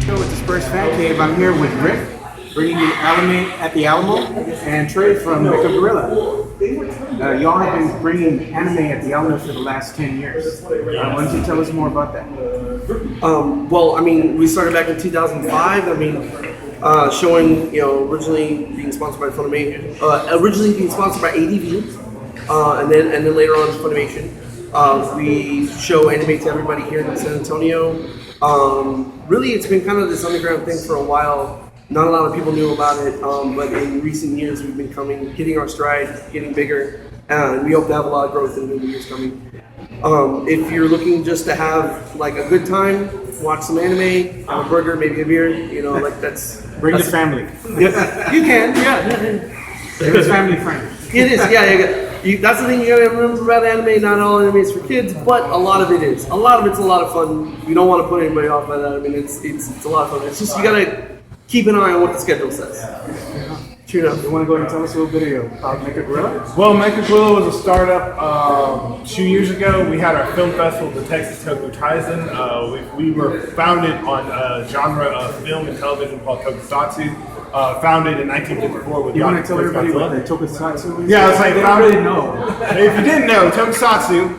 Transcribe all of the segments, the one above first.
With the Spurs Fan Cave, I'm here with Rick, bringing you Alamo at the Alamo, and Trae from Mecha y'all have been bringing anime at the Alamo for the last 10 years. Why don't you tell us more about that? Well, I mean, we started back in 2005. I mean, showing, originally being sponsored by Funimation, originally being sponsored by ADV, and then later on Funimation. We show anime to everybody here in San Antonio. Really, it's been kind of this underground thing for a while. Not a lot of people knew about it, but in recent years we've been hitting our stride, getting bigger, and we hope to have a lot of growth in the years coming. If you're looking just to have like a good time, watch some anime, have a burger, maybe a beer, that's... Bring the family. Yeah, you can, yeah. It's family friendly. It is, yeah. That's the thing you gotta remember about anime. Not all anime is for kids, but a lot of it is. A lot of it's a lot of fun. You don't want to put anybody off by that. I mean, it's a lot of fun. It's just you gotta keep an eye on what the schedule says. Tune up. You want to go ahead and tell us a little bit about Mecha? Well, Mecha was a startup 2 years ago. We had our film festival, the Texas Toku Taizen. We were founded on a genre of film and television called Tokusatsu. Founded in 1954 with You want to tell everybody what the Tokusatsu is? Yeah, I was like, founded. No. If you didn't know, Tokusatsu,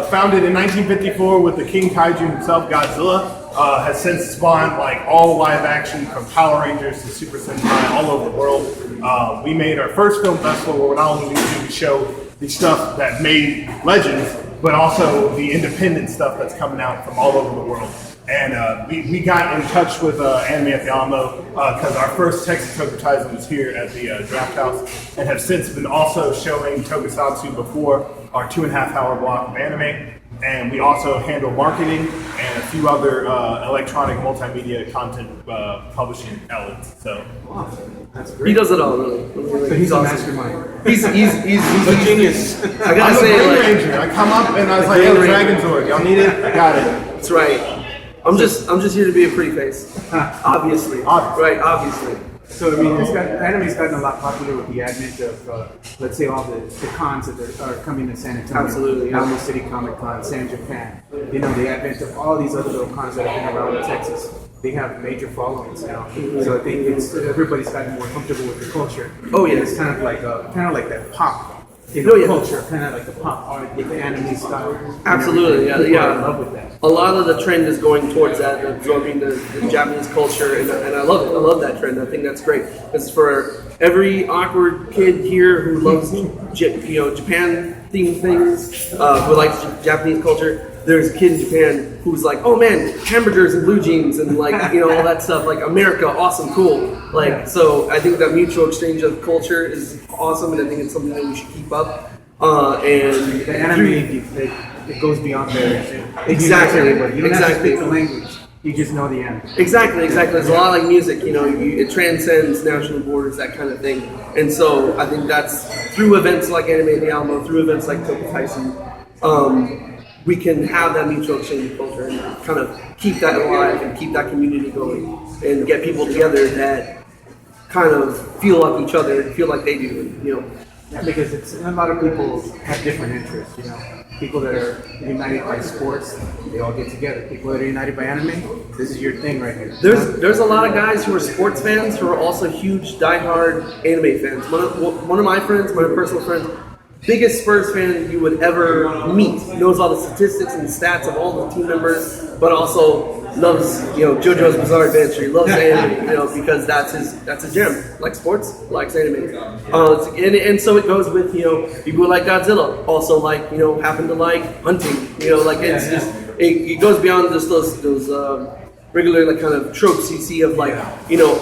founded in 1954 with the King Kaiju himself, Godzilla, has since spawned like all live action from Power Rangers to Super Sentai all over the world. We made our first film festival where not only did we show the stuff that made legends, but also the independent stuff that's coming out from all over the world. And we got in touch with Anime at the Alamo because our first Texas Toku Taizen was here at the Draft House, and have since been also showing Tokusatsu before our 2.5 hour block of anime. And we also handle marketing and a few other electronic multimedia content publishing outlets. So that's great. He does it all, really. So he's a mastermind. He's a genius. I gotta I'm say, a Green Ranger. I come up and I was like, "Hey, Dragon Sword, y'all need it? I got it." That's right. I'm just here to be a pretty face. Obviously. Right, obviously. So, I mean, anime's gotten a lot popular with the advent of, let's say, all the cons that are coming to San Antonio. Absolutely. Alamo City Comic Con, San Japan. The advent of all these other little cons that have been around in Texas. They have major followings now. So I think everybody's gotten more comfortable with the culture. Oh, yeah. It's kind of like that pop. Culture, kind of like the pop art, the anime style. Absolutely, yeah. People are in love with that. A lot of the trend is going towards that, absorbing the Japanese culture, and I love it. I love that trend. I think that's great. Because for every awkward kid here who loves, Japan-themed things, who likes Japanese culture, there's a kid in Japan who's like, oh man, hamburgers and blue jeans and all that stuff, like America, awesome, cool. So I think that mutual exchange of culture is awesome, and I think it's something that we should keep up. And the anime, it goes beyond there. Exactly. You don't have to speak the language. You just know the anime. Exactly. There's a lot like music, it transcends national borders, that kind of thing. And so I think that's through events like Anime at the Alamo, through events like Toku Taizen, we can have that mutual exchange of culture and kind of keep that alive and keep that community going and get people together that kind of feel like each other and feel like they do. Yeah, because a lot of people have different interests. People that are united by sports, they all get together. People that are united by anime, this is your thing right here. There's a lot of guys who are sports fans who are also huge diehard anime fans. One of my friends, my personal friends, biggest Spurs fan you would ever meet. Knows all the statistics and stats of all the team members, but also loves JoJo's Bizarre Adventure. He loves anime, because that's his jam. Likes sports, likes anime, and so it goes with people who like Godzilla, also happen to like hunting. It goes beyond just those regular kind of tropes you see of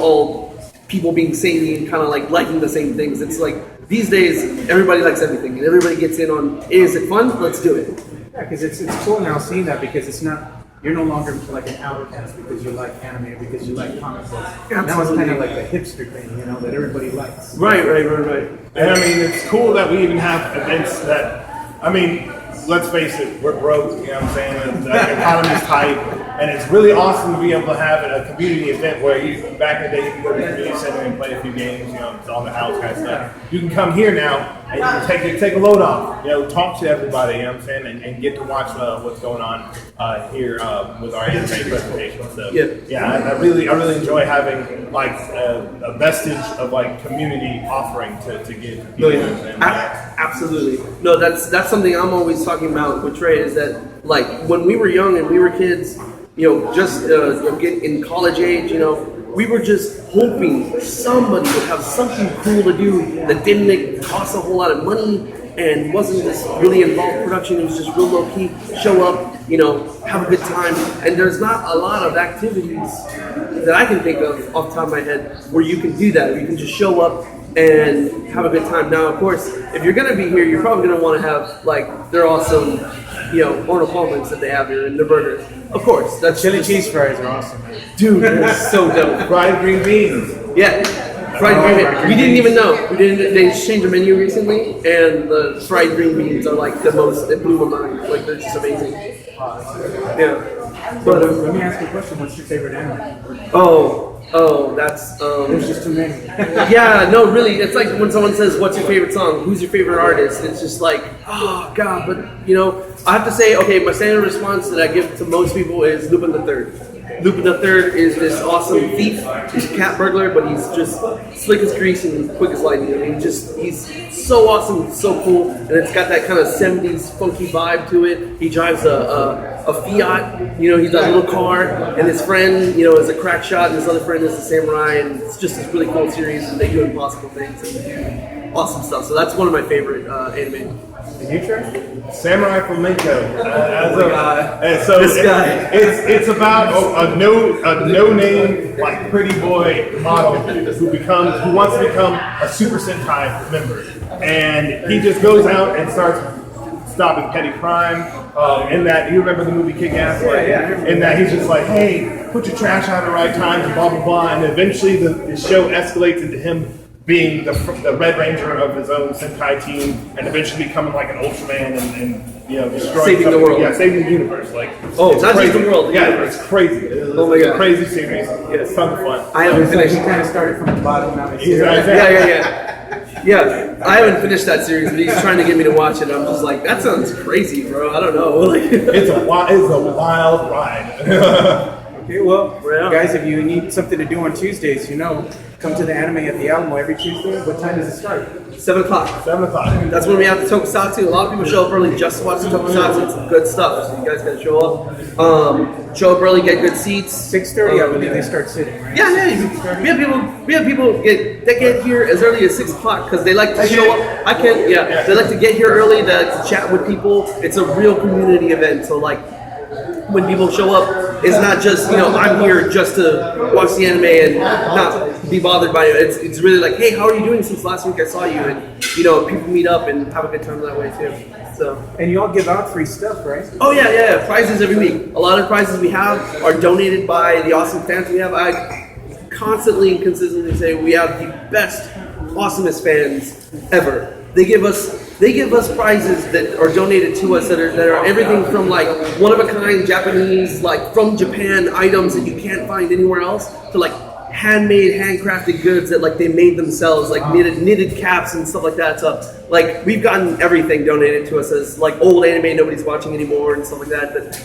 all people being samey and kind of liking the same things. It's like these days everybody likes everything and everybody gets in on, is it fun? Let's do it. Yeah, because it's cool now seeing that, because it's not, you're no longer like an outcast because you like anime or because you like comic books. Now it's kind of like a hipster thing, that everybody likes. Right. And I mean, it's cool that we even have events that, let's face it, we're broke. You know what I'm saying? The economy's tight, and it's really awesome to be able to have a community event where you back in the day you could go to the community center and play a few games, you know, on the house kind of stuff. You can come here now and you can take a load off, you know, talk to everybody, you know what I'm saying, and get to watch what's going on here with our anime presentation. So yeah, I really enjoy having like a vestige of like community offering to give. No, absolutely. No, that's something I'm always talking about with Trae is that like when we were young and we were kids, you know, just get in college age, you know, we were just hoping somebody would have something cool to do that didn't cost a whole lot of money and wasn't this really involved production. It was just real low key. Show up, you know, have a good time. And there's not a lot of activities that I can think of off the top of my head where you can do that. Where you can just show up and have a good time. Now, of course, if you're gonna be here, you're probably gonna want to have like their awesome, you know, Arnold Palmer's that they have here and their burgers. Of course, that's Chili cheese fries are awesome, man. dude. They're so dope. Fried green beans. Yeah, fried green beans. We didn't even know. They changed the menu recently, and the fried green beans are like the most. It blew my mind. Like they're just amazing. Yeah. But Let me ask you a question. What's your favorite anime? that's There's just too many. yeah, no, really. It's like when someone says, "What's your favorite song? Who's your favorite artist?" It's just like, oh god. But you know, I have to say, okay, my standard response that I give to most people is Lupin the Third. Lupin the Third is this awesome thief. He's a cat burglar, but he's just slick as grease and quick as lightning. I mean, he's so awesome, so cool, and it's got that kind of 70s funky vibe to it. He drives a Fiat, you know, he's that little car, and his friend, you know, is a crack shot, and his other friend is a samurai, and it's just this really cool series, and they do impossible things and awesome stuff. So that's one of my favorite anime. And you, Trae? Samurai Flamenco. So This guy. It's about a no name like pretty boy model who wants to become a Super Sentai member, and he just goes out and starts stopping petty crime. In that, you remember the movie Kick-Ass? In that he's just like, hey, put your trash out at the right times, and blah blah blah, and eventually the show escalates into him being the Red Ranger of his own Sentai team, and eventually becoming like an Ultraman and you know destroying Saving the something. world. Yeah, saving the universe. Like It's it's not crazy. just the world. Yeah, it's crazy. It's my a God. crazy series. Yeah, it's tons of fun. I haven't It's like finished. he kind of started from the bottom. Now he's He's here. right there. Yeah, I haven't finished that series, but he's trying to get me to watch it. I'm just like, that sounds crazy, bro. I don't know. Like, It's a wild ride. Okay, well, Yeah. guys, if you need something to do on Tuesdays, you know, come to the anime at the Alamo every Tuesday. What time does it start? 7 o'clock. 7 o'clock. That's when we have the tokusatsu. A lot of people show up early just to watch the tokusatsu. It's good stuff, so you guys gotta show up. Show up early, get good seats. 6:30, I believe they start sitting, right? Yeah. We have people that get here as early as 6 o'clock because they like to show up. They like to get here early. They like to chat with people. It's a real community event. So like, when people show up, it's not just, you know, I'm here just to watch the anime and not be bothered by it. It's really like, hey, how are you doing since last week I saw you? And, you know, people meet up and have a good time that way too. So. And you all give out free stuff, right? Oh yeah. Prizes every week. A lot of prizes we have are donated by the awesome fans we have. I constantly and consistently say we have the best, awesomest fans ever. They give us prizes that are donated to us that are everything from like one of a kind Japanese, like from Japan items that you can't find anywhere else, to like handmade, handcrafted goods that like they made themselves, like knitted caps and stuff like that. So like we've gotten everything donated to us as like old anime nobody's watching anymore and stuff like that.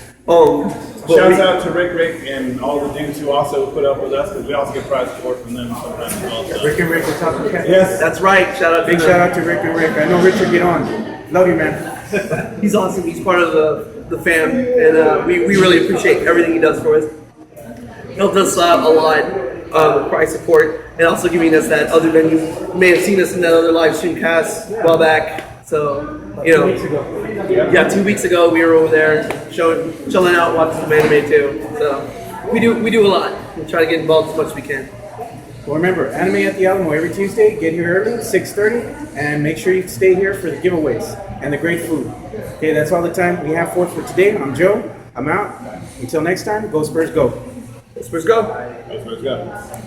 Shouts out to Rick and all the dudes who also put up with us, because we also get prize support from them sometimes as well. So. Rick and Rick are talking cat. Yes. That's right. Shout out to Big them. shout out to Rick and Rick. I know Richard, get on. Love you, man. He's awesome. He's part of the fam, and we really appreciate everything he does for us. Helped us out a lot with prize support, and also giving us that other venue. You may have seen us in that other live stream cast a while back. So, you know, 2 weeks ago. yeah, 2 weeks ago we were over there chilling out, watching some anime too. So we do a lot. We try to get involved as much as we can. Well, remember, anime at the Alamo every Tuesday. Get here early, 6:30, and make sure you stay here for the giveaways and the great food. Okay, that's all the time we have for today. I'm Joe. I'm out. Until next time, go Spurs, go. Spurs go. Let's go.